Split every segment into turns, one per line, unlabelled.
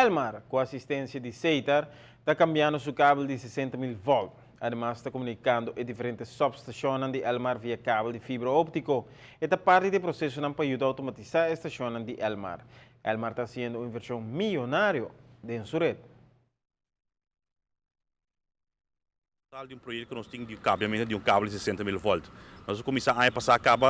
Elmar, com assistência de Ceitar, está cambiando seu cabo de 60.000 volts. Además, está comunicando em diferentes subestações de Elmar via cabo de fibra óptico. Esta parte do processo não para ajudar a automatizar a estação de Elmar. Elmar está fazendo uma inversão milionária em sua rede.
De um projeto que nós temos de cabeamento de um cabo de 60.000 volts. Nós começamos a passar cabo,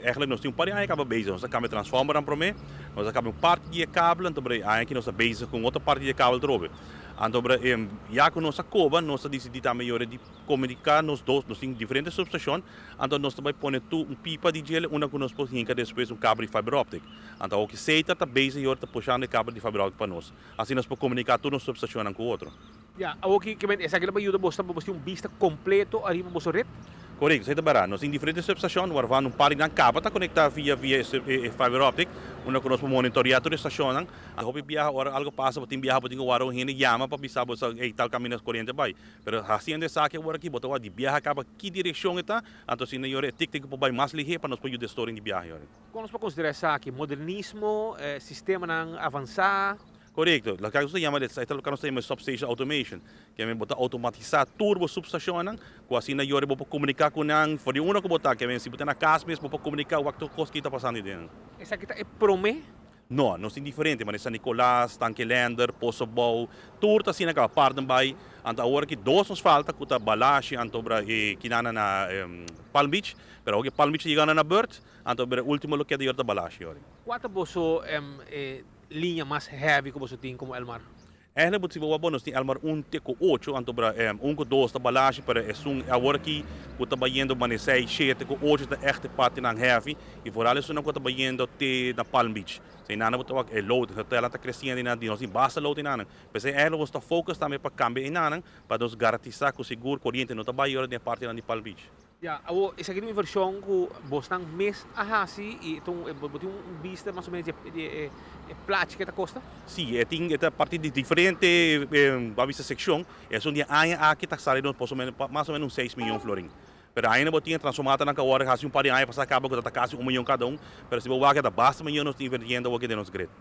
eigenlijk nós temos um par de cabo bezig. Nós acabamos transformer para mim, nós acabamos parte de cabo, então aí nós bezig com outra parte de cabo erover. Então, já que nós acabamos, nós decidimos também de comunicar nós dois, nós temos diferentes subestações, então nós também pomos pipa de gel, uma que nós podemos depois cabo de fibra óptica. Então o que seita está bezig e está puxando cabo de fibra óptica para nós. Assim nós podemos comunicar tudo nas subestações um com o outro.
Ja, ook essa aqui vai ajudar você a ter vista completo arriba do seu rede.
Correto, isso é barato. Nós temos diferentes subestações, onde um par de cabo está conectado via fibra óptica, onde nós podemos monitorear toda a estação. A roupa viaja, algo passa, tem viajar, tem que o gente chama para pensar que tal caminho as correntes vai. Mas assim é essa aqui agora aqui, botar de viajar acaba que direção está, então se não é tic-tic para vai mais ligeiro para nós poder história de viagem.
Como nós podemos considerar essa aqui? Modernismo, sistema avançar.
Correto. Lá que nós chamamos de substation automation, que é botar automatizar turbo substation, que assim na hora para comunicar com nang, for de uma que botar, que é se botar na casa mesmo para comunicar o que está passando dentro.
Essa aqui é promê?
Não, não é diferente, mas San Nicolás, Tanquelander, Poço Bou, tudo está assim naquela parte também. Então agora que dois nos falta, que está Balashi, antobra que na Palm Beach, mas o que Palm Beach chegando na Bird, antobra o último lugar de orta Balashi.
Quanto você linha mais heavy que você tem como Elmar?
Eigenlijk moet je wel nós tem Elmar 1.8, antobra 1.2 da balagem para agora que o trabalhando mas 6, 7, 8 da echte parte na heavy e vooral isso não trabalhando te na Palm Beach. Sem nada botar é load, ela está crescendo na nós basta load na. Mas eigenlijk nós está focus também para cambiar na para nos garantizar que o seguro corrente não trabalha na parte na Palm Beach.
Ja, essa aqui é uma versão que você tem mês a assim e então botar vista mais ou menos de plática que custa?
Sim, tem a partir de diferente vista secção, é um dia aqui está saindo mais ou menos 6 milhões de florins. Pero ainda botinha transformada na hora, assim par de anos para acaba com a casa 1 milhão cada mas se você vai que basta milhão nós invertindo o que de nós grande.